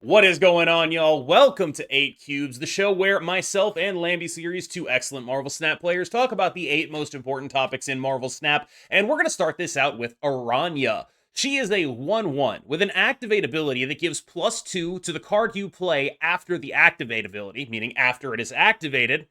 What is going on, y'all? Welcome to 8 Cubes, the show where myself and Lamby Series, two excellent Marvel Snap players, talk about the 8 most important topics in Marvel Snap, and we're going to start this out with Araña. She is a 1-1 with an activate ability that gives +2 to the card you play after the activate ability, meaning after it is activated,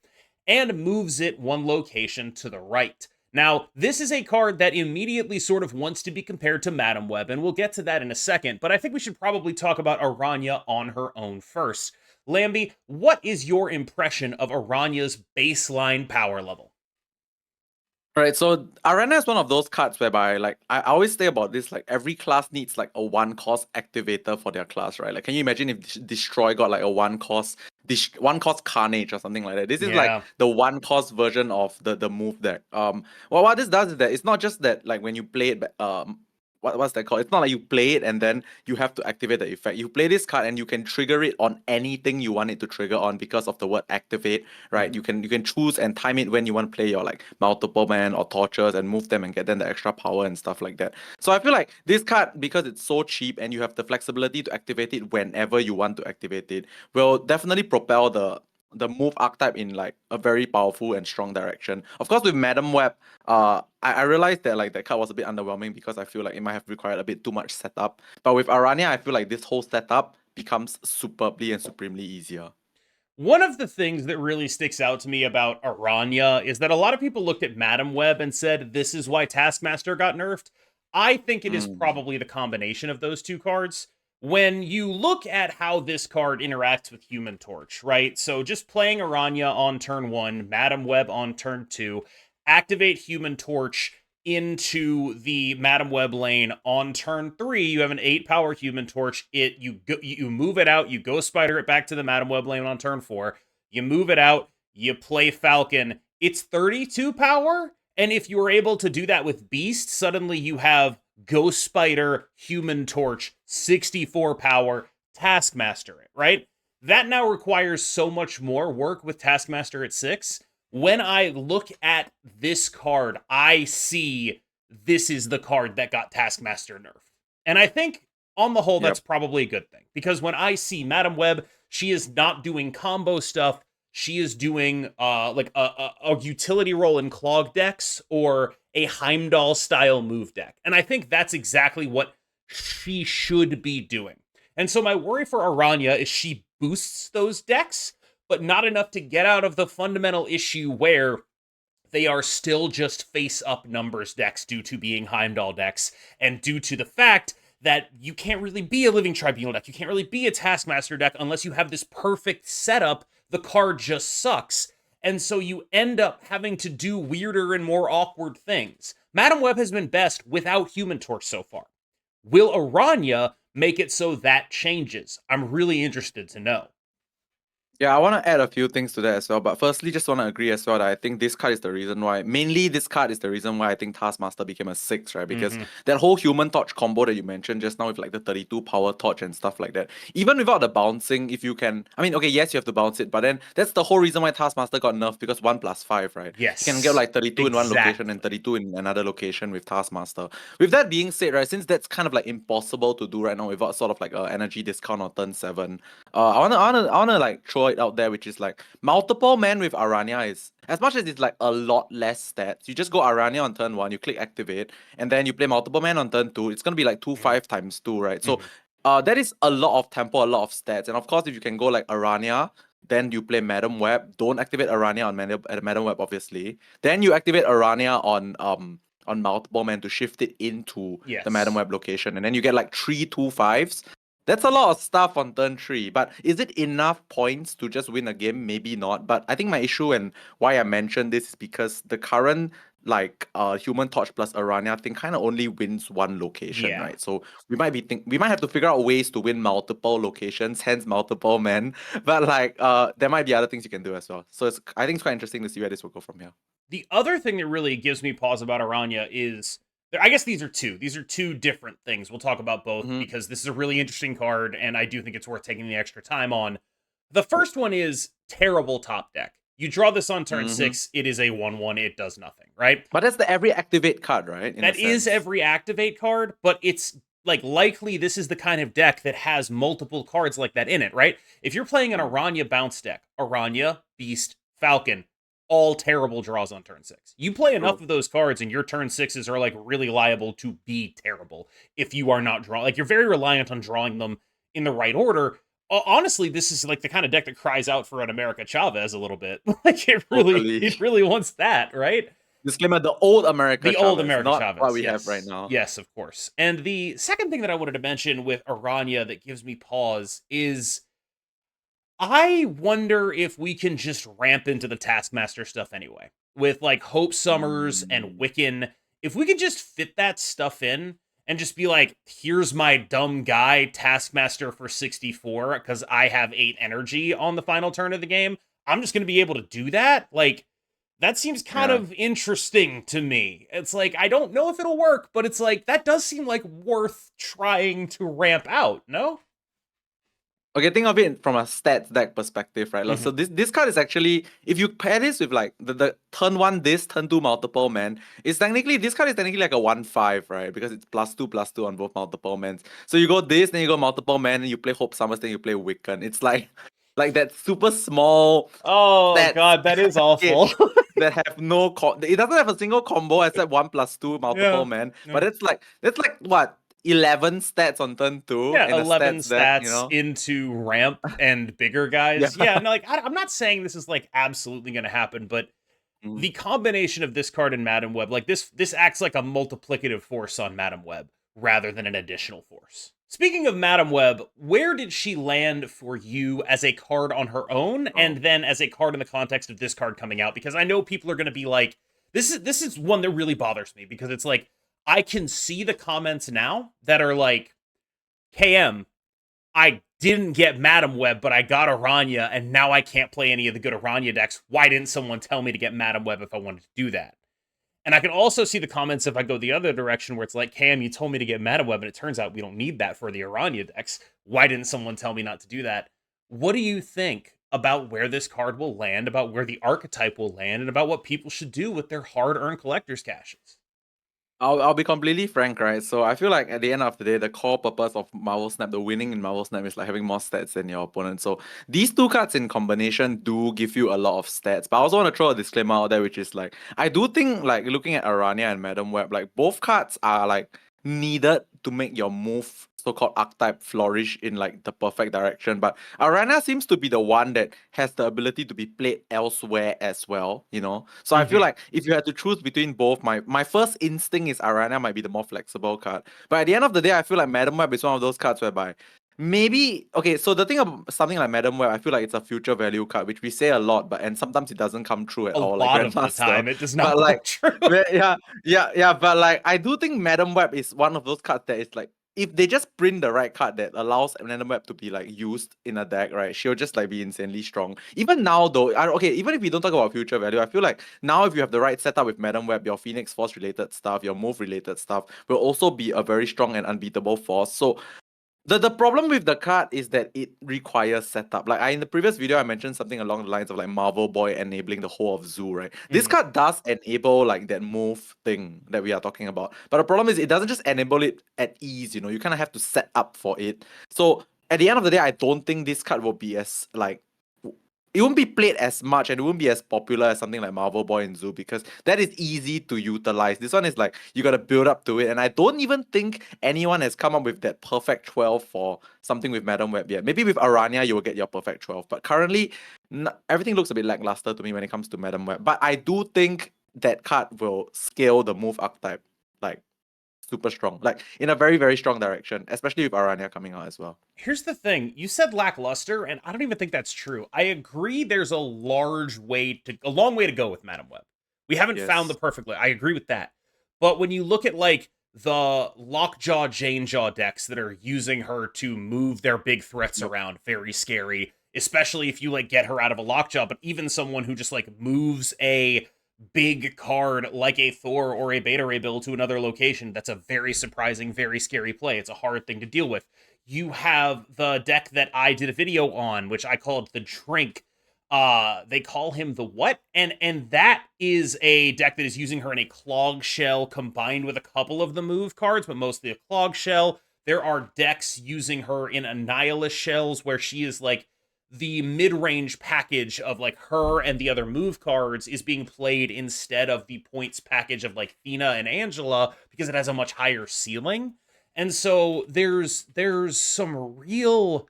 and moves it one location to the right. Now, this is a card that immediately sort of wants to be compared to Madam Web, and we'll get to that in a second, but I think we should probably talk about Araña on her own first. Lamby, what is your impression of Araña's baseline power level? Right, so Arana is one of those cards whereby, like, I always say about this, like, every class needs, like, a one-cost activator for their class, right? Like, can you imagine if Destroy got, like, a one-cost Carnage or something like that? This is, like, Yeah. the one-cost version of the move deck. Well, what this does is that it's not just that, like, when you play it, what's that called? It's not like you play it and then you have to activate the effect. You play this card and you can trigger it on anything you want it to trigger on because of the word activate, right? You can choose and time it when you want to play your like multiple man or tortures and move them and get them the extra power and stuff like that. So I feel like this card, because it's so cheap and you have the flexibility to activate it whenever you want to activate it, will definitely propel the move archetype in like a very powerful and strong direction. Of course, with Madam Web, I realized that like that card was a bit underwhelming because I feel like it might have required a bit too much setup. But with Arana, I feel like this whole setup becomes superbly and supremely easier. One of the things that really sticks out to me about Araña is that a lot of people looked at Madam Web and said, this is why Taskmaster got nerfed. I think it is Mm. probably the combination of those two cards. When you look at how this card interacts with Human Torch, right? So just playing Araña on turn 1, Madam Web on turn 2, activate Human Torch into the Madam Web lane on turn 3. You have an 8 power Human Torch. You move it out, you go Spider it back to the Madam Web lane on turn 4. You move it out, you play Falcon. It's 32 power, and if you were able to do that with Beast, suddenly you have Ghost Spider, Human Torch, 64 power, Taskmaster it, right? That now requires so much more work with Taskmaster at 6. When I look at this card, I see this is the card that got Taskmaster nerfed. And I think on the whole, that's Yep. probably a good thing. Because when I see Madam Web, she is not doing combo stuff. She is doing like a utility role in clog decks or a Heimdall style move deck. And I think that's exactly what she should be doing. And so my worry for Araña is she boosts those decks, but not enough to get out of the fundamental issue where they are still just face-up numbers decks due to being Heimdall decks, and due to the fact that you can't really be a Living Tribunal deck, you can't really be a Taskmaster deck unless you have this perfect setup. The card just sucks. And so you end up having to do weirder and more awkward things. Madam Web has been best without Human Torch so far. Will Araña make it so that changes? I'm really interested to know. Yeah, I want to add a few things to that as well. But firstly, just want to agree as well that I think this card is the reason why. Mainly, this card is the reason why I think Taskmaster became a 6, right? Because that whole Human Torch combo that you mentioned just now with like the 32 power torch and stuff like that. Even without the bouncing, if you can. I mean, okay, yes, you have to bounce it, but then that's the whole reason why Taskmaster got nerfed because 1+5, right? Yes. You can get like 32 in one location and exactly. 32 in another location with Taskmaster. With that being said, right, since that's kind of like impossible to do right now without sort of like a energy discount on turn 7, I wanna like throw it out there, which is like multiple men with Araña is as much as it's like a lot less stats. You just go Araña on turn 1, you click activate, and then you play multiple men on turn 2. It's gonna be like 2/5 times 2, right? So that is a lot of tempo, a lot of stats. And of course, if you can go like Araña, then you play Madam Web. Don't activate Araña on Madam Web, obviously. Then you activate Araña on multiple men to shift it into the Madam Yes. Web location, and then you get like 3/2/5s. That's a lot of stuff on turn 3, but is it enough points to just win a game? Maybe not. But I think my issue and why I mentioned this is because the current like Human Torch plus Arana thing kind of only wins one location, Yeah. right? So we might have to figure out ways to win multiple locations, hence multiple men. But like there might be other things you can do as well. So I think it's quite interesting to see where this will go from here. The other thing that really gives me pause about Araña is, I guess these are two. These are two different things. We'll talk about both Mm-hmm. because this is a really interesting card, and I do think it's worth taking the extra time on. The first one is terrible top deck. You draw this on turn Mm-hmm. 6, it is a 1/1, it does nothing, right? But that's the every activate card, right? In a That is sense. every activate card, but it's like likely this is the kind of deck that has multiple cards like that in it, right? If you're playing an Araña bounce deck, Araña, Beast, Falcon, all terrible draws on turn 6. You play enough True. of those cards and your turn 6s are like really liable to be terrible if you are not drawing. Like you're very reliant on drawing them in the right order. Honestly, this is like the kind of deck that cries out for an America Chavez a little bit. Like Totally. it really wants that, right? Disclaimer: the old America The old Chavez, America not what Chavez, we have right yes. now. Yes, of course. And the second thing that I wanted to mention with Araña that gives me pause is I wonder if we can just ramp into the Taskmaster stuff anyway. With like Hope Summers and Mm. Wiccan. If we could just fit that stuff in and just be like, here's my dumb guy, Taskmaster for 64, because I have 8 energy on the final turn of the game, I'm just going to be able to do that. Like, that seems kind Yeah. of interesting to me. It's like, I don't know if it'll work, but it's like, that does seem like worth trying to ramp out, no? Okay, think of it from a stats deck perspective, right? Like, Mm-hmm. so this card is actually, if you pair this with like the turn 1 this, turn 2 multiple man, it's technically, this card is technically like a 1/5, right? Because it's +2/+2 on both multiple mans. So you go this, then you go multiple man, and you play Hope Summers, then you play Wiccan. It's like that super small Oh, stats God, that is awful. package that have no it doesn't have a single combo except 1/2 multiple Yeah. man. Yeah. But that's like what, 11 stats on turn 2 Yeah, in a 11 stats deck, you stats know? into ramp and bigger Yeah. guys. Yeah, no, like I'm not saying this is like absolutely going to happen, but Mm. the combination of this card and Madam Web, like this acts like a multiplicative force on Madam Web rather than an additional force. Speaking of Madam Web, where did she land for you as a card on her own, Oh. and then as a card in the context of this card coming out? Because I know people are going to be like, this is one that really bothers me because it's like I can see the comments now that are like, KM, I didn't get Madam Web, but I got Araña, and now I can't play any of the good Araña decks. Why didn't someone tell me to get Madam Web if I wanted to do that? And I can also see the comments if I go the other direction where it's like, Cam, you told me to get Madam Web, and it turns out we don't need that for the Araña decks. Why didn't someone tell me not to do that? What do you think about where this card will land, about where the archetype will land, and about what people should do with their hard-earned collector's caches? I'll be completely frank, right? So I feel like at the end of the day, the core purpose of Marvel Snap, the winning in Marvel Snap, is like having more stats than your opponent. So these two cards in combination do give you a lot of stats. But I also want to throw a disclaimer out there, which is like, I do think like looking at Araña and Madam Web, like both cards are like needed to make your move so-called archetype flourish in like the perfect direction. But Arana seems to be the one that has the ability to be played elsewhere as well, you know. So I feel like if you had to choose between both, my first instinct is Arana might be the more flexible card. But at the end of the day, I feel like Madam Web is one of those cards whereby maybe okay, so the thing about something like Madam Web, I feel like it's a future value card, which we say a lot, but and sometimes it doesn't come true at A all, like lot of the Grandmaster. time, it does not But come like true. yeah, but like I do think Madam Web is one of those cards that is like if they just print the right card that allows Madam Web to be like used in a deck, right? She'll just like be insanely strong. Even now though, okay, even if we don't talk about future value, I feel like now if you have the right setup with Madam Web, your Phoenix Force related stuff, your move related stuff will also be a very strong and unbeatable force. So the problem with the card is that it requires setup. Like in the previous video, I mentioned something along the lines of like Marvel Boy enabling the whole of Zoo, right? This card does enable like that move thing that we are talking about. But the problem is it doesn't just enable it at ease, you know, you kind of have to set up for it. So at the end of the day, I don't think this card will be as like it won't be played as much and it won't be as popular as something like Marvel Boy and Zoo because that is easy to utilize. This one is like you gotta build up to it, and I don't even think anyone has come up with that perfect 12 for something with Madam Web yet. Maybe with Araña you will get your perfect 12, but currently everything looks a bit lackluster to me when it comes to Madam Web. But I do think that card will scale the move archetype like super strong, like in a very, very strong direction, especially with Araña coming out as well. Here's the thing. You said lackluster, and I don't even think that's true. I agree there's a long way to go with Madam Web. We haven't found the Yes. perfect I agree with that. But when you look at like the Lockjaw Janejaw decks that are using her to move their big threats around, very scary, especially if you like get her out of a Lockjaw, but even someone who just like moves a big card like a Thor or a Beta Ray Bill to another location, that's a very surprising, very scary play. It's a hard thing to deal with. You have the deck that I did a video on, which I called the Drink. They call him the what? And that is a deck that is using her in a Clog Shell combined with a couple of the move cards, but mostly a Clog Shell. There are decks using her in Annihilus shells where she is like the mid-range package of like her and the other move cards is being played instead of the points package of like Thena and Angela because it has a much higher ceiling. And so there's some real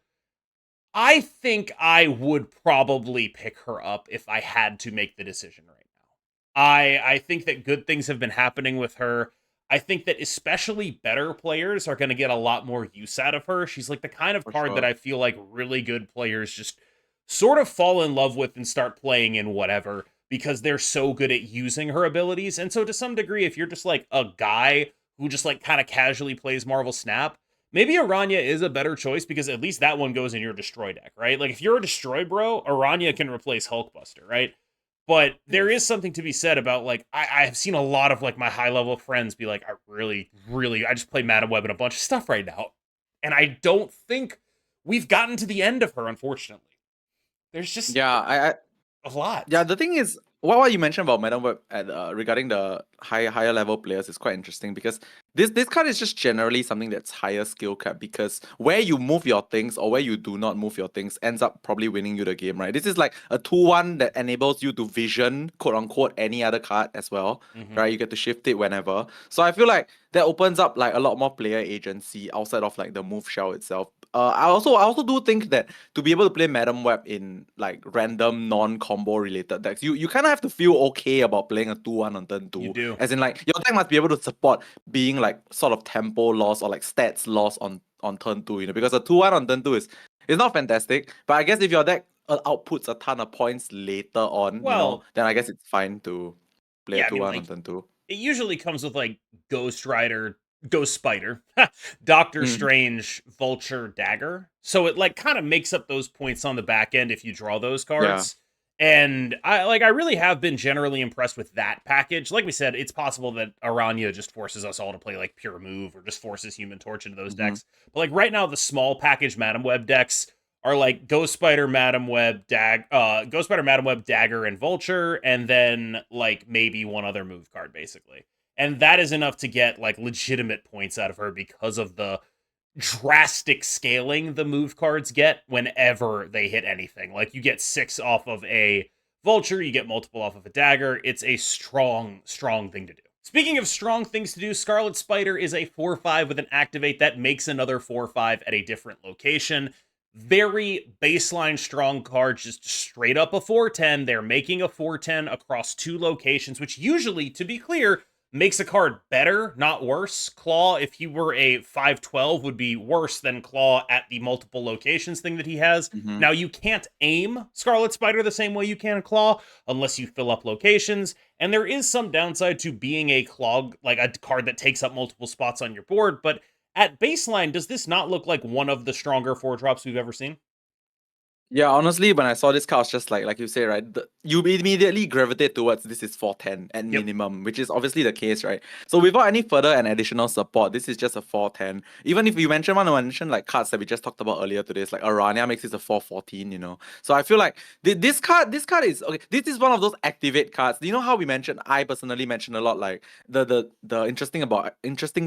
I think I would probably pick her up if I had to make the decision right now. I think that good things have been happening with her. I think that especially better players are going to get a lot more use out of her. She's like the kind of For card that sure. I feel like really good players just sort of fall in love with and start playing in whatever because they're so good at using her abilities. And so to some degree, if you're just like a guy who just like kind of casually plays Marvel Snap, maybe Araña is a better choice because at least that one goes in your destroy deck, right? Like if you're a destroy bro, Araña can replace Hulkbuster, right? But there is Yes. something to be said about like I have seen a lot of like my high level friends be like, I really I just play Madam Web and a bunch of stuff right now. And I don't think we've gotten to the end of her, unfortunately. There's just Yeah, I a lot. Yeah, the thing is, what you mentioned about Madam Web at regarding the higher level players is quite interesting because this card is just generally something that's higher skill cap because where you move your things or where you do not move your things ends up probably winning you the game, right? This is like a 2-1 that enables you to vision quote unquote any other card as well, Mm-hmm. right? You get to shift it whenever. So I feel like that opens up like a lot more player agency outside of like the move shell itself. I also do think that to be able to play Madam Web in like random non-combo related decks, you kind of have to feel okay about playing a 2-1 on turn You 2. do. As in like your deck must be able to support being like sort of tempo loss or like stats loss on turn 2, because a 2-1 on turn 2 is not fantastic. But I guess if your deck outputs a ton of points later on, Well, then I guess it's fine to play a yeah, I mean 2-1 on like turn 2. it usually comes with like Ghost Rider, Ghost Spider, Doctor Mm, Strange, Vulture, Dagger. So it like kind of makes up those points on the back end if you draw those yeah. cards. And I really have been generally impressed with that package. Like we said, it's possible that Araña just forces us all to play like pure move or just forces Human Torch into those Mm-hmm. decks. But like right now, the small package Madam Web decks are like Ghost Spider, Ghost Spider, Madam Web, Dagger, and Vulture, and then like maybe one other move card, basically. And that is enough to get like legitimate points out of her because of the drastic scaling the move cards get whenever they hit anything. Like you get 6 off of a Vulture, you get multiple off of a Dagger. It's a strong thing to do. Speaking of strong things to do, Scarlet Spider is a 4/5 with an activate that makes another 4/5 at a different location. Very baseline strong card, just straight up a 410. They're making a 410 across 2 locations, which usually, to be clear, makes a card better, not worse. Claw, if he were a 512, would be worse than Claw at the multiple locations thing that he has. Mm-hmm. Now, you can't aim Scarlet Spider the same way you can Claw unless you fill up locations. And there is some downside to being a Claw, like a card that takes up multiple spots on your board. But at baseline, does this not look like one of the stronger 4 drops we've ever seen? Yeah, honestly, when I saw this card, I was just like you say, right? You immediately gravitate towards this is 410 at Yep. minimum, which is obviously the case, right? So without any further and additional support, this is just a 410. Even if you mention like cards that we just talked about earlier today, it's like Arana makes it a 414. So I feel like this card is okay. This is one of those activate cards. You know how we mentioned? I personally mentioned a lot like the interesting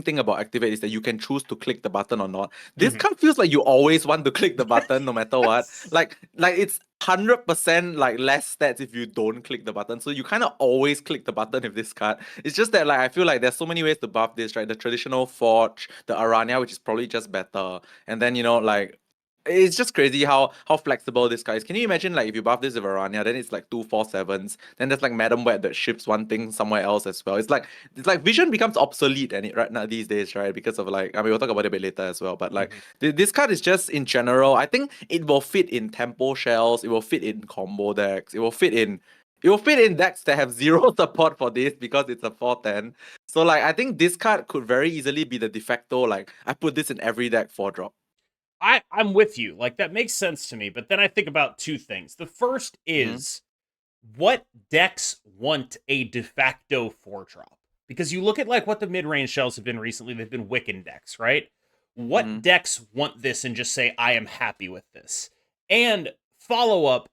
thing about activate is that you can choose to click the button or not. This Mm-hmm. card feels like you always want to click the button no matter what. Yes. Like it's 100% like less stats if you don't click the button. So you kind of always click the button with this card. It's just that like I feel like there's so many ways to buff this, right? The traditional Forge, the Arana, which is probably just better. And then like it's just crazy how flexible this guy is. Can you imagine like if you buff this with Arana, then it's like 2/4/7s. Then there's like Madam Web that shifts one thing somewhere else as well. It's like vision becomes obsolete right now these days, right? Because of like I mean we'll talk about it a bit later as well. But like Mm-hmm. this card is just in general, I think it will fit in tempo shells, it will fit in combo decks, it will fit in decks that have zero support for this because it's a 410. So like I think this card could very easily be the de facto, like I put this in every deck 4-drop. I'm with you. Like that makes sense to me, but then I think about 2 things. The first Mm-hmm. is what decks want a de facto 4 drop? Because you look at like what the mid-range shells have been recently, they've been Wiccan decks, right? Mm-hmm. What decks want this and just say I am happy with this? And follow up,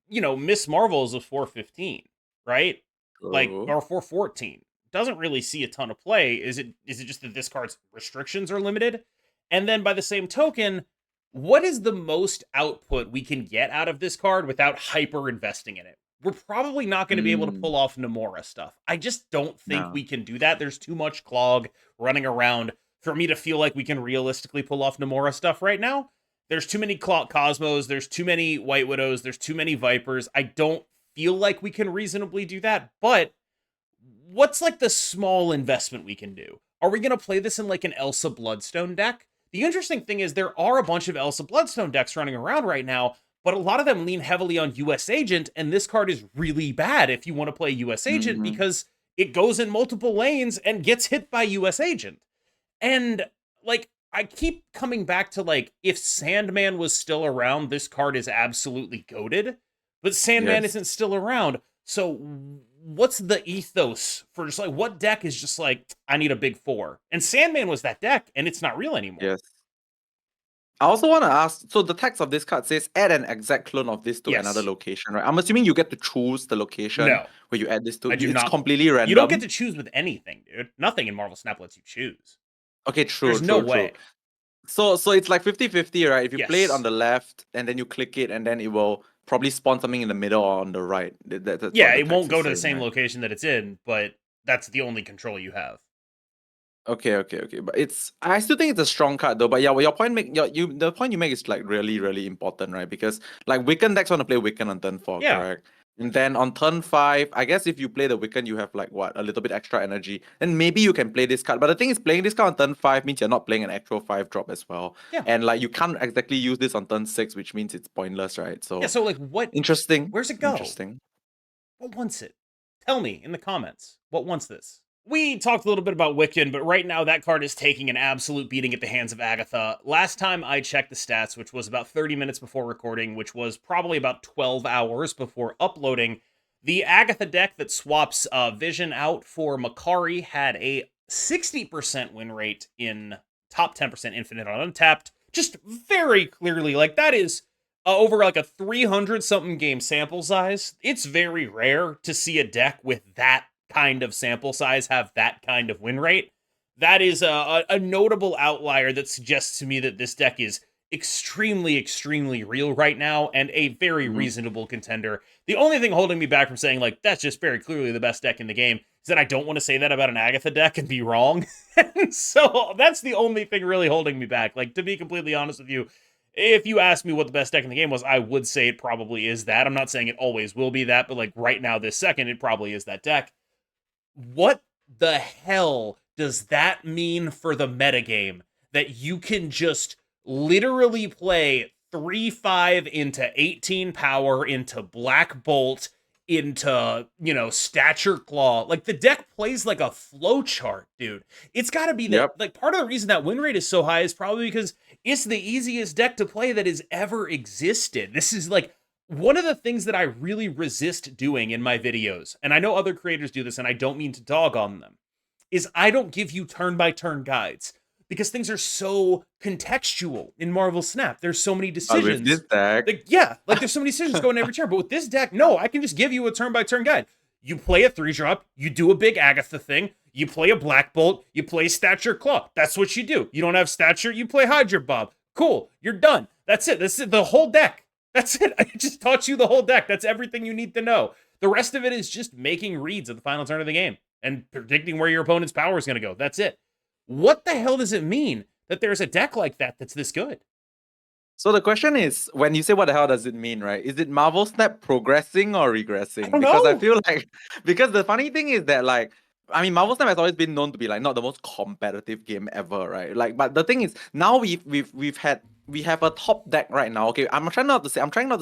Miss Marvel is a 415, right? Like True. or 414. Doesn't really see a ton of play. Is it just that this card's restrictions are limited? And then by the same token, what is the most output we can get out of this card without hyper investing in it? We're probably not going to be able to pull off Nomura stuff. I just don't think No. we can do that. There's too much clog running around for me to feel like we can realistically pull off Nomura stuff right now. There's too many Cosmos, there's too many White Widows, there's too many Vipers. I don't feel like we can reasonably do that, but what's like the small investment we can do? Are we going to play this in like an Elsa Bloodstone deck? The interesting thing is there are a bunch of Elsa Bloodstone decks running around right now, but a lot of them lean heavily on US Agent, and this card is really bad if you want to play US Agent because it goes in multiple lanes and gets hit by US Agent. And like, I keep coming back to like, if Sandman was still around, this card is absolutely goated, but Sandman isn't still around. So what's the ethos for just like, what deck is just like, I need a big four? And Sandman was that deck, and it's not real anymore. Yes. I also want to ask, so the text of this card says add an exact clone of this to another location, right? I'm assuming you get to choose the location where you add this to. I do it's not. Completely random. You don't get to choose with anything, dude. Nothing in Marvel Snap lets you choose. Okay, true. There's no way. So it's like 50-50, right? If you play it on the left and then you click it, and then it will probably spawn something in the middle or on the right. That's it won't go to the same location that it's in, but that's the only control you have. Okay. But I still think it's a strong card though. But yeah, well, the point you make is like really, really important, right? Because like Wiccan decks want to play Wiccan on turn 4, correct? And then on turn 5, I guess if you play the Wiccan, you have like a little bit extra energy. And maybe you can play this card. But the thing is, playing this card on turn 5 means you're not playing an actual 5-drop as well. Yeah. And like you can't exactly use this on turn 6, which means it's pointless, right? So so like what interesting. Where's it go? Interesting. What wants it? Tell me in the comments. What wants this? We talked a little bit about Wiccan, but right now that card is taking an absolute beating at the hands of Agatha. Last time I checked the stats, which was about 30 minutes before recording, which was probably about 12 hours before uploading, the Agatha deck that swaps Vision out for Makari had a 60% win rate in top 10% infinite on Untapped. Just very clearly, like that is over like a 300-something game sample size. It's very rare to see a deck with that kind of sample size have that kind of win rate. That is a notable outlier that suggests to me that this deck is extremely, extremely real right now and a very reasonable contender. The only thing holding me back from saying, like, that's just very clearly the best deck in the game is that I don't want to say that about an Agatha deck and be wrong. And so that's the only thing really holding me back. Like, to be completely honest with you, if you asked me what the best deck in the game was, I would say it probably is that. I'm not saying it always will be that, but like right now, this second, it probably is that deck. What the hell does that mean for the metagame? That you can just literally play 3-5 into 18 power, into Black Bolt, into, Stature Claw. Like, the deck plays like a flowchart, dude. It's gotta be that, like, part of the reason that win rate is so high is probably because it's the easiest deck to play that has ever existed. This is, like, one of the things that I really resist doing in my videos, and I know other creators do this, and I don't mean to dog on them, is I don't give you turn-by-turn guides, because things are so contextual in Marvel Snap. There's so many decisions. With this deck. There's so many decisions going every turn, but with this deck, no, I can just give you a turn-by-turn guide. You play a 3-drop, you do a big Agatha thing, you play a Black Bolt, you play Stature Claw. That's what you do. You don't have Stature, you play Hydra Bob. Cool, you're done. That's it. This is the whole deck. That's it. I just taught you the whole deck. That's everything you need to know. The rest of it is just making reads at the final turn of the game and predicting where your opponent's power is going to go. That's it. What the hell does it mean that there's a deck like that that's this good? So the question is, when you say what the hell does it mean, right? Is it Marvel Snap progressing or regressing? I don't because know. I feel like, because the funny thing is that, like, I mean, Marvel Snap has always been known to be like not the most competitive game ever, right? Like, but the thing is, now we have a top deck right now. Okay, I'm trying not to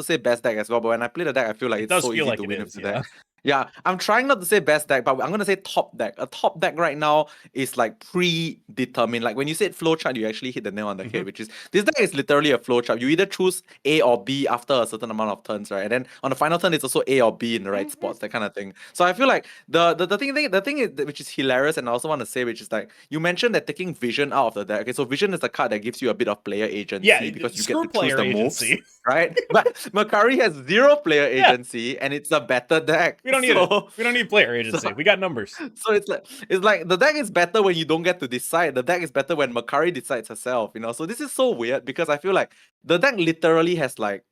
say best deck as well, but when I play the deck, I feel like it's so easy to win with the deck. Yeah, I'm trying not to say best deck, but I'm gonna say top deck. A top deck right now is like predetermined. Like when you said flowchart, you actually hit the nail on the head, which is this deck is literally a flowchart. You either choose A or B after a certain amount of turns, right? And then on the final turn, it's also A or B in the right spots, that kind of thing. So I feel like the thing is, which is hilarious, and I also want to say, which is like you mentioned that taking Vision out of the deck. Okay, so Vision is a card that gives you a bit of player agency because you get to choose the moves, right? But Makari has 0 player agency, and it's a better deck. We don't need it. We don't need player agency. We got numbers. So it's like the deck is better when you don't get to decide. The deck is better when Makari decides herself, So this is so weird because I feel like the deck literally has like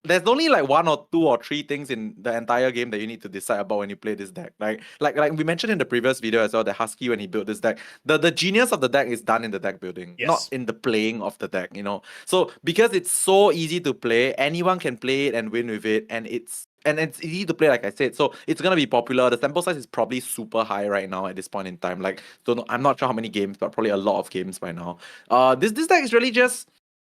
there's only like one or two or three things in the entire game that you need to decide about when you play this deck. Like we mentioned in the previous video as well, that Husky when he built this deck, the genius of the deck is done in the deck building, not Yes. in the playing of the deck, So because it's so easy to play, anyone can play it and win with it, and it's easy to play, like I said. So it's gonna be popular. The sample size is probably super high right now at this point in time. Like, don't know, I'm not sure how many games, but probably a lot of games by now. This deck is really just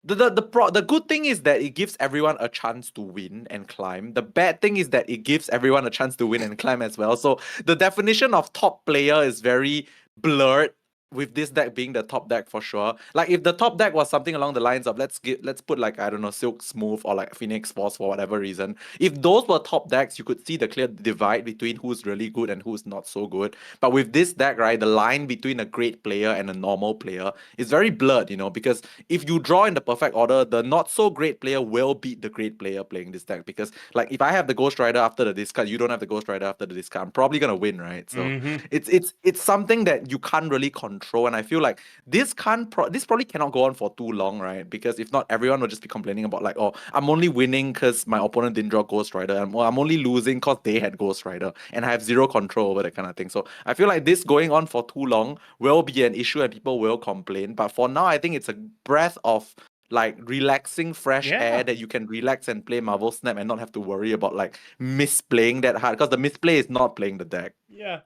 the good thing is that it gives everyone a chance to win and climb. The bad thing is that it gives everyone a chance to win and climb as well. So the definition of top player is very blurred, with this deck being the top deck for sure. Like if the top deck was something along the lines of let's put like, I don't know, Silk Smooth or like Phoenix Force for whatever reason. If those were top decks, you could see the clear divide between who's really good and who's not so good. But with this deck, right, the line between a great player and a normal player is very blurred, because if you draw in the perfect order, the not so great player will beat the great player playing this deck. Because like if I have the Ghost Rider after the discard, you don't have the Ghost Rider after the discard, I'm probably gonna win, right? So it's something that you can't really control, and I feel like this probably cannot go on for too long, right? Because if not, everyone will just be complaining about like, oh, I'm only winning because my opponent didn't draw Ghost Rider, and I'm only losing because they had Ghost Rider, and I have zero control over that kind of thing. So I feel like this going on for too long will be an issue, and people will complain. But for now, I think it's a breath of like relaxing fresh air that you can relax and play Marvel Snap and not have to worry about like misplaying that hard, because the misplay is not playing the deck. Yeah.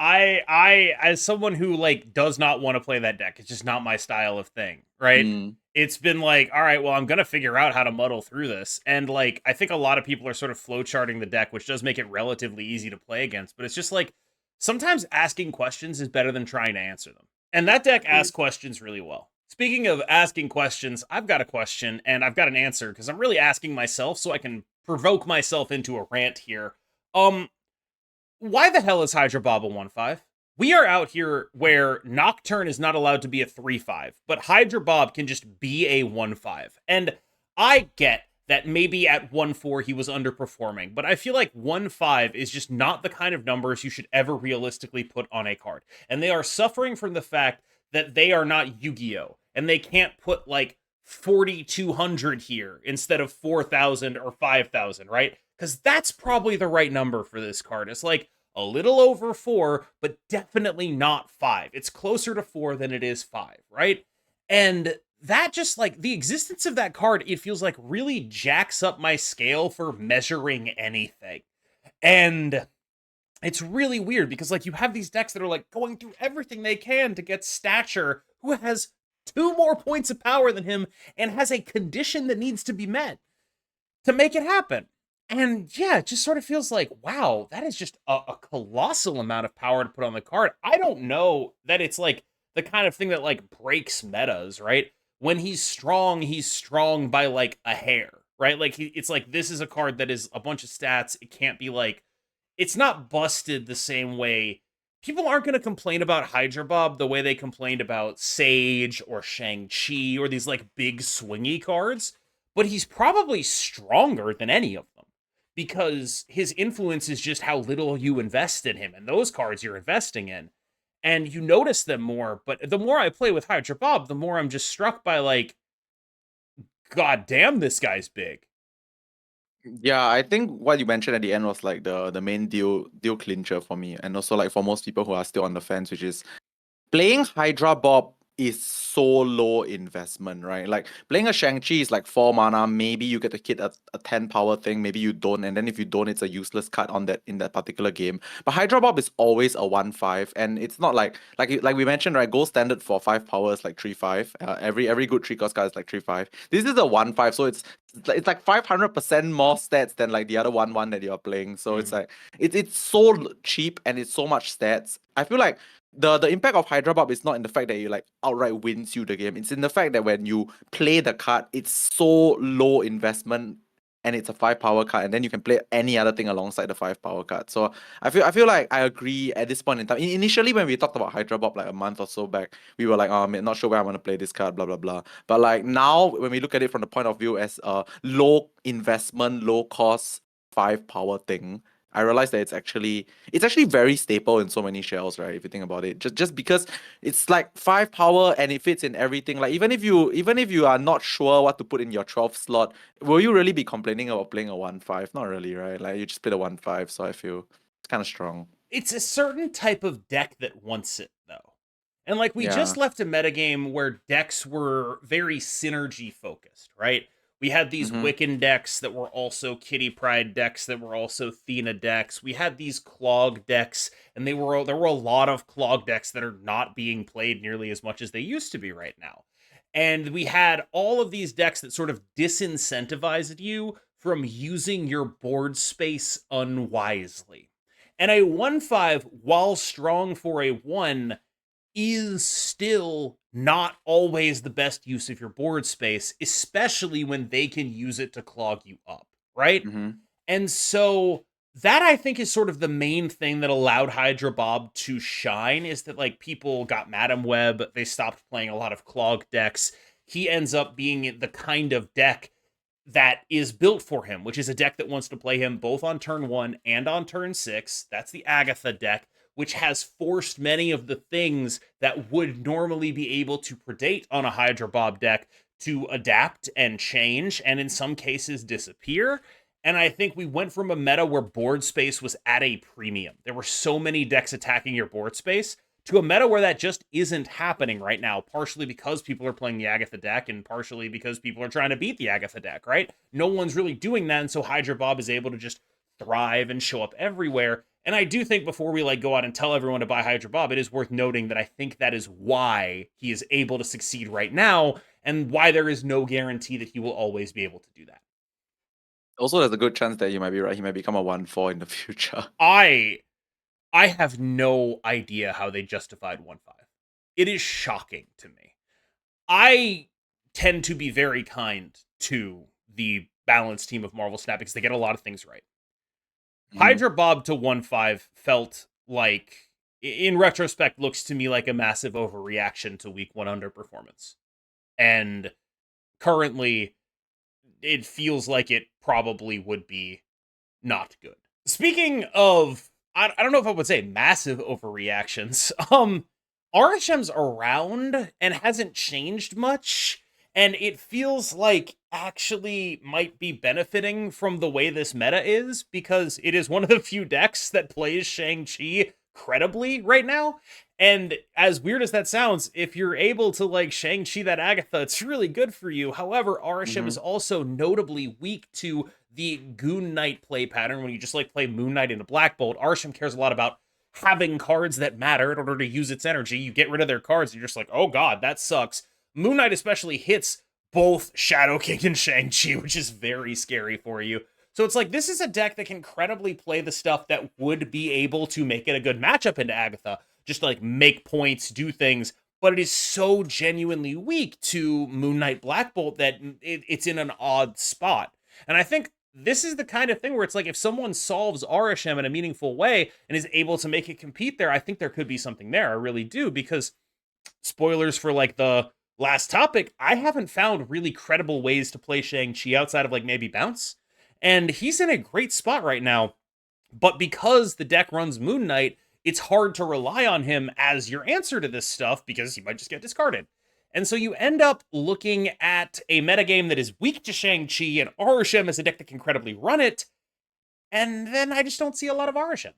I as someone who like does not want to play that deck, it's just not my style of thing, right? It's been like, all right, well, I'm gonna figure out how to muddle through this. And like I think a lot of people are sort of flowcharting the deck, which does make it relatively easy to play against, but it's just like sometimes asking questions is better than trying to answer them. And that deck asks questions really well. Speaking of asking questions, I've got a question and I've got an answer because I'm really asking myself so I can provoke myself into a rant here. Why the hell is Hydra Bob a 1/5? We are out here where Nocturne is not allowed to be a 3/5, but Hydra Bob can just be a 1/5. And I get that maybe at 1/4 he was underperforming, but I feel like 1/5 is just not the kind of numbers you should ever realistically put on a card. And they are suffering from the fact that they are not Yu-Gi-Oh! And they can't put like 4,200 here instead of 4,000 or 5,000, right? Because that's probably the right number for this card. It's like a little over 4, but definitely not 5. It's closer to 4 than it is 5, right? And that just like the existence of that card, it feels like really jacks up my scale for measuring anything. And it's really weird because like you have these decks that are like going through everything they can to get Stature, who has 2 more points of power than him and has a condition that needs to be met to make it happen. And yeah, it just sort of feels like, wow, that is just a colossal amount of power to put on the card. I don't know that it's like the kind of thing that like breaks metas, right? When he's strong by like a hair, right? Like it's like this is a card that is a bunch of stats. It can't be like, it's not busted the same way. People aren't going to complain about Hydra Bob the way they complained about Sage or Shang-Chi or these like big swingy cards, but he's probably stronger than any of them because his influence is just how little you invest in him and those cards you're investing in. And you notice them more, but the more I play with Hydra Bob, the more I'm just struck by like, God damn, this guy's big. Yeah, I think what you mentioned at the end was like the main deal clincher for me, and also like for most people who are still on the fence, which is playing Hydra Bob is so low investment, right? Like playing a Shang-Chi is like 4 mana, maybe you get to hit a 10 power thing, maybe you don't, and then if you don't, it's a useless card on that in that particular game. But Hydra Bob is always a 1/5, and it's not like we mentioned, right? Gold standard for 5 powers like 3/5. Every good 3-cost card is like 3/5. This is a 1/5, so it's like 500% more stats than like the other 1/1 that you're playing. So it's like it's so cheap and it's so much stats. I feel like the impact of Hydra Bob is not in the fact that you like outright wins you the game. It's in the fact that when you play the card, it's so low investment and it's a 5 power card, and then you can play any other thing alongside the 5 power card. So I feel like I agree at this point in time. Initially, when we talked about Hydra Bob like a month or so back, we were like, oh, I'm not sure where I'm gonna play this card, blah blah blah. But like now, when we look at it from the point of view as a low investment, low cost 5 power thing, I realized that it's actually very staple in so many shells, right? If you think about it, just because it's like 5 power and it fits in everything. Like even if you are not sure what to put in your 12th slot, will you really be complaining about playing a 1/5? Not really, right? Like you just play the 1/5, so I feel it's kind of strong. It's a certain type of deck that wants it, though. And like we Yeah. just left a metagame where decks were very synergy focused, right? We had these Mm-hmm. Wiccan decks that were also Kitty Pride decks that were also Thena decks. We had these Clog decks, and there were a lot of Clog decks that are not being played nearly as much as they used to be right now. And we had all of these decks that sort of disincentivized you from using your board space unwisely. And a 1/5, while strong for a 1, is still not always the best use of your board space, especially when they can use it to clog you up, right? Mm-hmm. And so that I think is sort of the main thing that allowed Hydra Bob to shine is that like people got Madam Web, they stopped playing a lot of clog decks. He ends up being the kind of deck that is built for him, which is a deck that wants to play him both on turn 1 and on turn 6. That's the Agatha deck, which has forced many of the things that would normally be able to predate on a Hydra Bob deck to adapt and change, and in some cases disappear. And I think we went from a meta where board space was at a premium. There were so many decks attacking your board space to a meta where that just isn't happening right now, partially because people are playing the Agatha deck and partially because people are trying to beat the Agatha deck, right? No one's really doing that, and so Hydra Bob is able to just thrive and show up everywhere. And I do think before we like go out and tell everyone to buy Hydra Bob, it is worth noting that I think that is why he is able to succeed right now and why there is no guarantee that he will always be able to do that. Also, there's a good chance that you might be right. He might become a 1/4 in the future. I have no idea how they justified 1/5. It is shocking to me. I tend to be very kind to the balanced team of Marvel Snap because they get a lot of things right. Mhm. Hydra Bob to 1/5 felt like, in retrospect, looks to me like a massive overreaction to week 1 underperformance. And currently, it feels like it probably would be not good. Speaking of, I don't know if I would say massive overreactions. Arishem's around and hasn't changed much, and it feels like actually might be benefiting from the way this meta is because it is one of the few decks that plays Shang-Chi credibly right now. And as weird as that sounds, if you're able to like Shang-Chi that Agatha, it's really good for you. However, Arishem is Mhm. also notably weak to the Goon Knight play pattern when you just like play Moon Knight into Black Bolt. Arishem cares a lot about having cards that matter in order to use its energy. You get rid of their cards, and you're just like, oh god, that sucks. Moon Knight especially hits both Shadow King and Shang-Chi, which is very scary for you. So it's like this is a deck that can credibly play the stuff that would be able to make it a good matchup into Agatha. Just like make points, do things, but it is so genuinely weak to Moon Knight Black Bolt that it's in an odd spot. And I think this is the kind of thing where it's like if someone solves Arishem in a meaningful way and is able to make it compete there, I think there could be something there. I really do, because spoilers for like the last topic, I haven't found really credible ways to play Shang-Chi outside of like maybe bounce. And he's in a great spot right now. But because the deck runs Moon Knight, it's hard to rely on him as your answer to this stuff because he might just get discarded. And so you end up looking at a metagame that is weak to Shang-Chi and Arishem as a deck that can incredibly run it. And then I just don't see a lot of Arishem.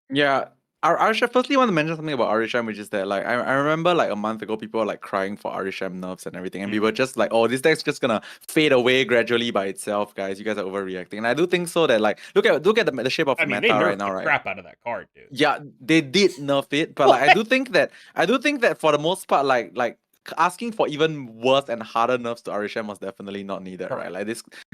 Yeah. Arishem, firstly, I want to mention something about Arishem, which is that like I remember like a month ago, people were like crying for Arishem nerfs and everything, and we were just like, oh, this deck's just gonna fade away gradually by itself, guys. You guys are overreacting, and I do think so. That like look at the shape of I the mean, they meta right nerfed now, the right? crap out of that card, dude. Yeah, they did nerf it, but like What? I do think that for the most part, like asking for even worse and harder nerfs to Arishem was definitely not needed, right? Correct. Like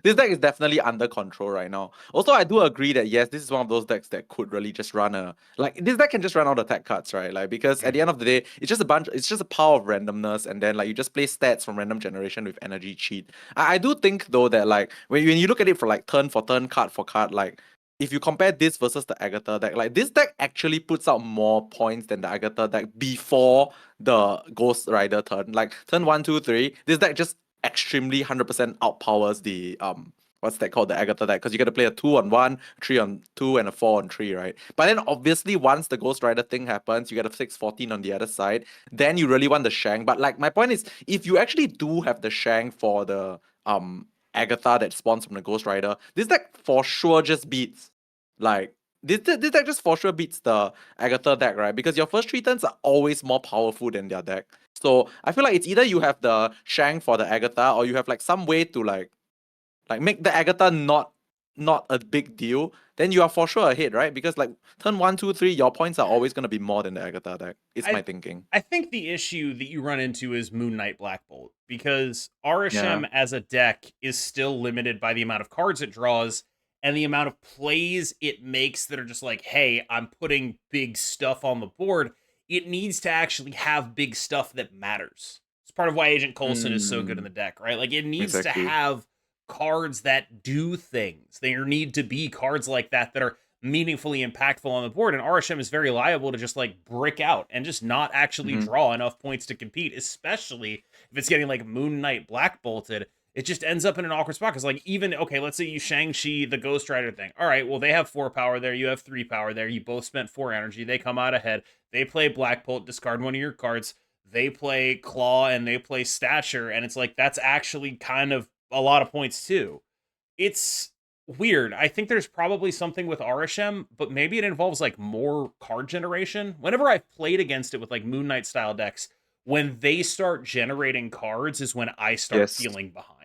this deck is definitely under control right now. Also, I do agree that yes, this is one of those decks that could really just run a like this deck can just run all the attack cards, right? Like because at the end of the day, it's just a power of randomness, and then like you just play stats from random generation with energy cheat. I do think though that like when you look at it for turn, card for card, like if you compare this versus the Agatha deck, like this deck actually puts out more points than the Agatha deck before the Ghost Rider turn. Like turn 1, 2, 3, this deck just extremely 100% outpowers what's that called, the Agatha deck, because you got to play a 2-on-1, 3-on-2, and a 4-on-3, right? But then obviously once the Ghost Rider thing happens, you get a 6-14 on the other side. Then you really want the Shang. But like my point is, if you actually do have the Shang for the Agatha that spawns from the Ghost Rider, this deck for sure just beats like this deck just for sure beats the Agatha deck, right? Because your first 3 turns are always more powerful than their deck. So I feel like it's either you have the Shang for the Agatha, or you have like some way to like make the Agatha not a big deal, then you are for sure ahead, right? Because like turn 1, 2, 3, your points are always gonna be more than the Agatha deck. It's my thinking. I think the issue that you run into is Moon Knight Black Bolt, because Yeah. Arishem as a deck is still limited by the amount of cards it draws and the amount of plays it makes that are just like, hey, I'm putting big stuff on the board. It needs to actually have big stuff that matters. It's part of why Agent Coulson is so good in the deck, right? Like, it needs Exactly. to have cards that do things. There need to be cards like that that are meaningfully impactful on the board, and Arishem is very liable to just like brick out and just not actually draw enough points to compete, especially if it's getting like Moon Knight Black Bolted. It just ends up in an awkward spot because, like, even, okay, let's say you Shang-Chi the Ghost Rider thing. All right, well, they have 4 power there, you have 3 power there, you both spent 4 energy, they come out ahead, they play Black Bolt, discard one of your cards, they play Claw, and they play Stature, and it's like, that's actually kind of a lot of points too. It's weird. I think there's probably something with Arishem, but maybe it involves like more card generation. Whenever I've played against it with like Moon Knight style decks, when they start generating cards is when I start Yes. feeling behind.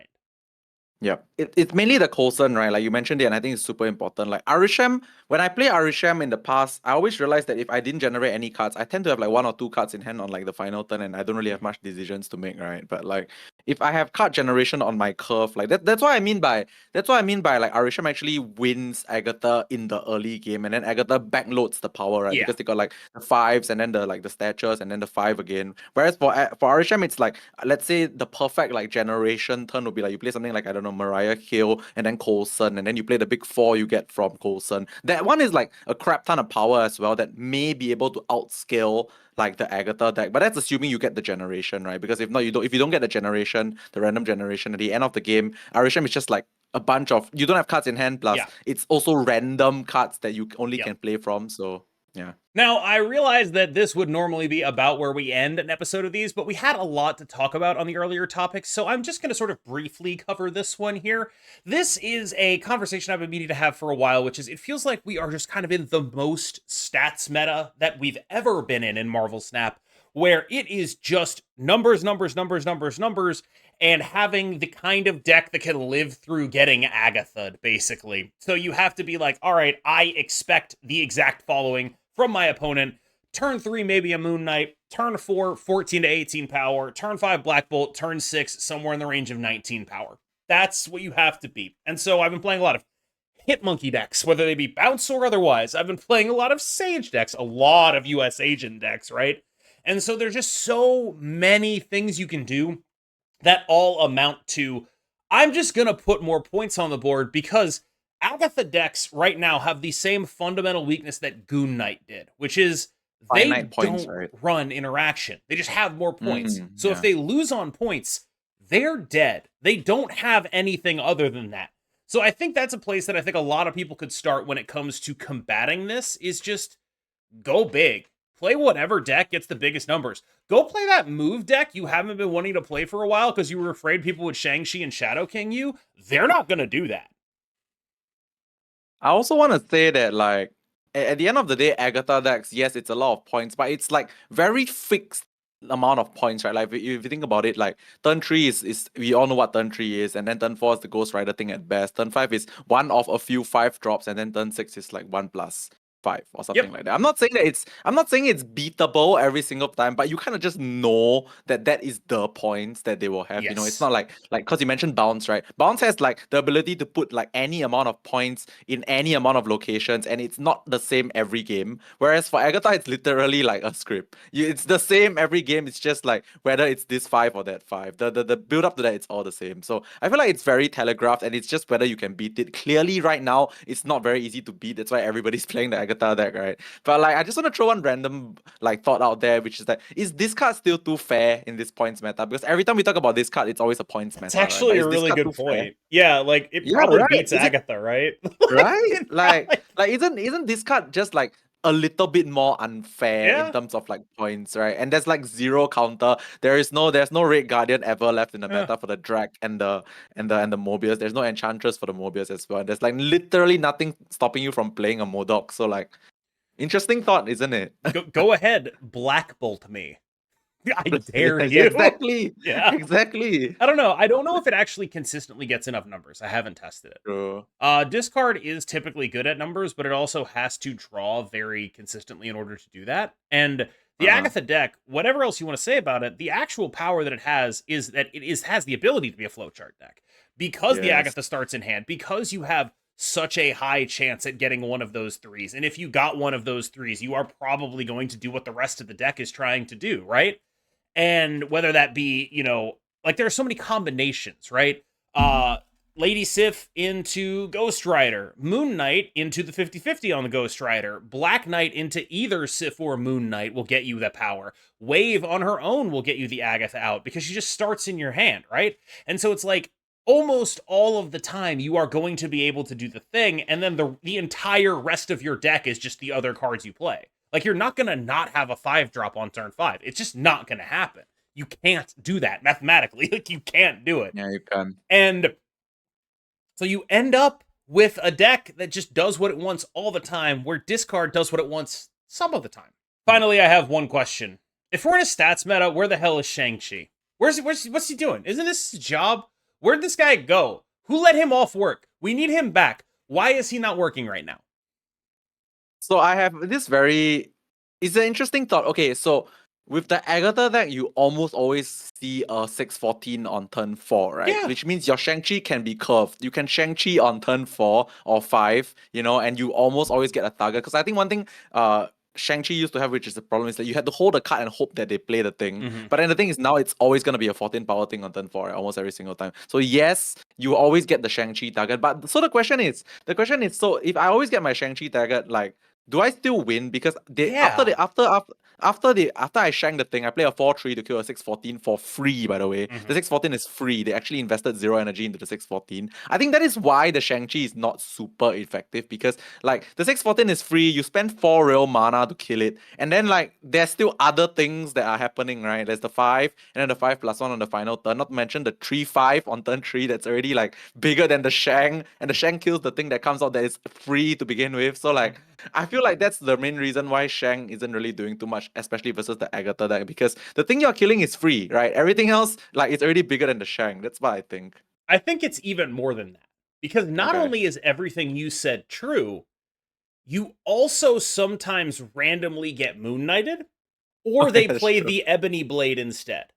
Yeah, it's mainly the Coulson, right? Like you mentioned it, and I think it's super important. Like Arishem, when I play Arishem in the past, I always realized that if I didn't generate any cards, I tend to have like 1 or 2 cards in hand on like the final turn, and I don't really have much decisions to make, right? But like if I have card generation on my curve, like that's what I mean by like Arishem actually wins Agatha in the early game, and then Agatha backloads the power, right? Yeah. Because they got like the 5s and then the statures and then the 5 again. Whereas for Arishem, it's like, let's say the perfect like generation turn would be like you play something like, I don't know, Mariah Hill and then Coulson, and then you play the big 4 you get from Coulson. That one is like a crap ton of power as well that may be able to outscale like the Agatha deck, but that's assuming you get the generation, right? Because if not, you don't. If you don't get the generation, the random generation at the end of the game, Arishem is just like a bunch of, you don't have cards in hand, plus Yeah. it's also random cards that you only Yep. can play from. So yeah. Now, I realize that this would normally be about where we end an episode of these, but we had a lot to talk about on the earlier topics, so I'm just going to sort of briefly cover this one here. This is a conversation I've been meaning to have for a while, which is, it feels like we are just kind of in the most stats meta that we've ever been in Marvel Snap, where it is just numbers, numbers, numbers, numbers, numbers, and having the kind of deck that can live through getting Agatha, basically. So you have to be like, all right, I expect the exact following from my opponent. Turn 3, maybe a Moon Knight. Turn 4, 14 to 18 power. Turn 5, Black Bolt. Turn 6, somewhere in the range of 19 power. That's what you have to beat. And so I've been playing a lot of Hitmonkey decks, whether they be bounce or otherwise. I've been playing a lot of Sage decks, a lot of US Agent decks, right? And so there's just so many things you can do that all amount to, I'm just going to put more points on the board, because Agatha decks right now have the same fundamental weakness that Goon Knight did, which is they Finite points, don't right? run interaction. They just have more points. So if Yeah. they lose on points, they're dead. They don't have anything other than that. So I think that's a place that I think a lot of people could start when it comes to combating this, is just go big. Play whatever deck gets the biggest numbers. Go play that move deck you haven't been wanting to play for a while because you were afraid people would Shang-Chi and Shadow King you. They're not going to do that. I also want to say that, like, at the end of the day, Agatha decks, yes, it's a lot of points, but it's like very fixed amount of points, right? Like if you think about it, like turn 3 is we all know what turn 3 is, and then turn 4 is the Ghost Rider thing at best. Turn 5 is one of a few 5 drops, and then turn 6 is like 1+5 or something like that. I'm not saying it's beatable every single time, but you kind of just know that is the points that they will have. You know, it's Yes. not like because you mentioned bounce, right? Bounce has like the ability to put like any amount of points in any amount of locations, and it's not the same every game. Whereas for Agatha, it's literally like a script. It's the same every game. It's just like whether it's this 5 or that 5. The build up to that, it's all the same. So I feel like it's very telegraphed, and it's just whether you can beat it. Clearly, right now, it's not very easy to beat. That's why everybody's playing the Agatha Agatha deck, right? But like, I just want to throw one random like thought out there, which is that is this card still too fair in this points meta? Because every time we talk about this card, it's always a points It's meta, right? But actually a is this really card too good fair? point. Yeah, like it Yeah, probably right. beats Is it Agatha, right? right? It Like, probably- like isn't this card just like a little bit more unfair in yeah. terms of like points, right? And there's like zero counter. There's no Red Guardian ever left in the Yeah. meta for the Drac and the Mobius. There's no Enchantress for the Mobius as well. And there's like literally nothing stopping you from playing a Modok. So like, interesting thought, isn't it? Go ahead, Black Bolt me. I dare Yeah, you. exactly. Yeah. Exactly. I don't know. I don't know if it actually consistently gets enough numbers. I haven't tested it. True. Discard is typically good at numbers, but it also has to draw very consistently in order to do that. And the Agatha deck, whatever else you want to say about it, the actual power that it has is that has the ability to be a flowchart deck. Because the Yes. Agatha starts in hand, because you have such a high chance at getting one of those threes. And if you got one of those threes, you are probably going to do what the rest of the deck is trying to do, right? And whether that be, like there are so many combinations, right? Lady Sif into Ghost Rider, Moon Knight into the 50-50 on the Ghost Rider, Black Knight into either Sif or Moon Knight will get you the power. Wave on her own will get you the Agatha out because she just starts in your hand, right? And so it's like almost all of the time you are going to be able to do the thing, and then the entire rest of your deck is just the other cards you play. Like, you're not going to not have a 5-drop on turn 5. It's just not going to happen. You can't do that mathematically. Like, you can't do it. Yeah, you can. And so you end up with a deck that just does what it wants all the time, where discard does what it wants some of the time. Finally, I have one question. If we're in a stats meta, where the hell is Shang-Chi? What's he doing? Isn't this his job? Where'd this guy go? Who let him off work? We need him back. Why is he not working right now? So I have this it's an interesting thought. Okay, so with the Agatha deck, you almost always see a 614 on turn 4, right? Yeah. Which means your Shang-Chi can be curved. You can Shang-Chi on turn 4 or 5, and you almost always get a target. Because I think one thing Shang-Chi used to have, which is the problem, is that you had to hold a card and hope that they play the thing. Mhm. But then the thing is, now it's always going to be a 14 power thing on turn 4, right? Almost every single time. So yes, you always get the Shang-Chi target. But so the question is, so if I always get my Shang-Chi target, like, do I still win? Because after I shank the thing, I play a 4-3 to kill a 614 for free, by the way. Mhm. The 614 is free. They actually invested 0 energy into the 614. I think that is why the Shang-Chi is not super effective, because like the 614 is free, you spend 4 real mana to kill it, and then like there's still other things that are happening, right? There's the 5, and then the 5+1 on the final turn, not to mention the 3/5 on turn 3 that's already like bigger than the Shang, and the Shang kills the thing that comes out that is free to begin with. So like I feel like that's the main reason why Shang isn't really doing too much, especially versus the Agatha deck, because the thing you're killing is free, right? Everything else, like, it's already bigger than the Shang. That's what I think. I think it's even more than that. Because not Okay. only is everything you said true, you also sometimes randomly get Moon Knighted, or they That's play true. the Ebony Blade instead.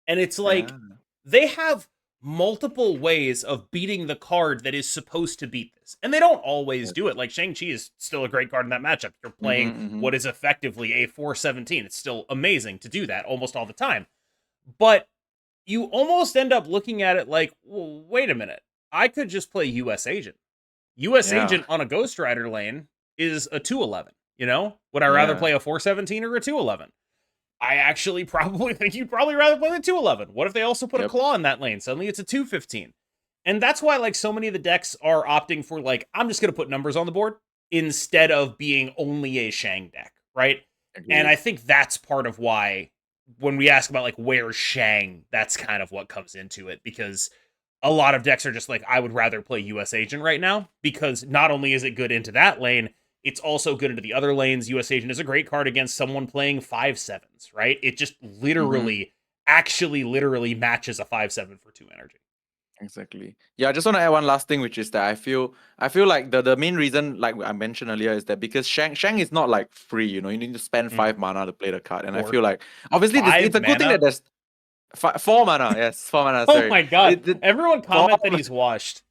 And it's like, Ah. they have multiple ways of beating the card that is supposed to beat this. And they don't always do it. Like, Shang-Chi is still a great card in that matchup. You're playing what is effectively a 417. It's still amazing to do that almost all the time. But you almost end up looking at it like, well, wait a minute. I could just play US Agent. US Yeah. Agent on a Ghost Rider lane is a 211. Would I rather play a 417 or a 211? I actually probably think you'd probably rather play the 211. What if they also put a claw in that lane? Suddenly it's a 215. And that's why like so many of the decks are opting for like, I'm just going to put numbers on the board instead of being only a Shang deck, right? Agreed. And I think that's part of why when we ask about like where's Shang, that's kind of what comes into it, because a lot of decks are just like, I would rather play US Agent right now, because not only is it good into that lane, it's also good into the other lanes. US Agent is a great card against someone playing 5/7s, right? It just literally, actually literally matches a 5/7 for 2 energy. Exactly. Yeah, I just want to add one last thing, which is that I feel like the main reason, like I mentioned earlier, is that because Shang is not like free, you need to spend 5 mana to play the card. And I feel like obviously it's a good thing that there's 4 mana. Yes, 4 mana. Sorry. Oh my god. Everyone comment that he's washed.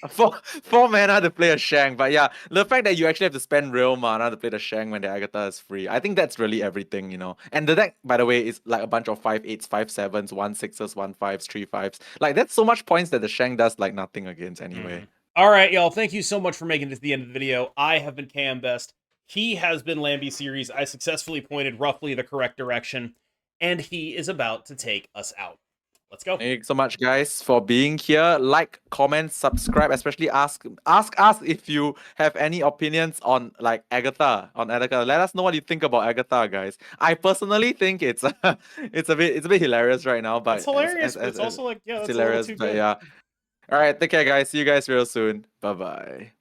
4 mana to play a Shang, but yeah, the fact that you actually have to spend real mana to play the Shang when the Agatha is free, I think that's really everything, And the deck, by the way, is like a bunch of 5/8s, 5/7s, 1/6s, 1/5s, 3/5s. Like that's so much points that the Shang does like nothing against anyway. All right, y'all. Thank you so much for making it to the end of the video. I have been KM Best. He has been Lamby series. I successfully pointed roughly the correct direction, and he is about to take us out. Let's go. Thank you so much, guys, for being here. Like, comment, subscribe. Especially ask us if you have any opinions on like Agatha. Let us know what you think about Agatha, guys. I personally think it's it's a bit hilarious right now, It's but hilarious, but it's as also like, yeah, it's that's a little hilarious. too But good. yeah. All right, take care, guys. See you guys real soon. Bye bye.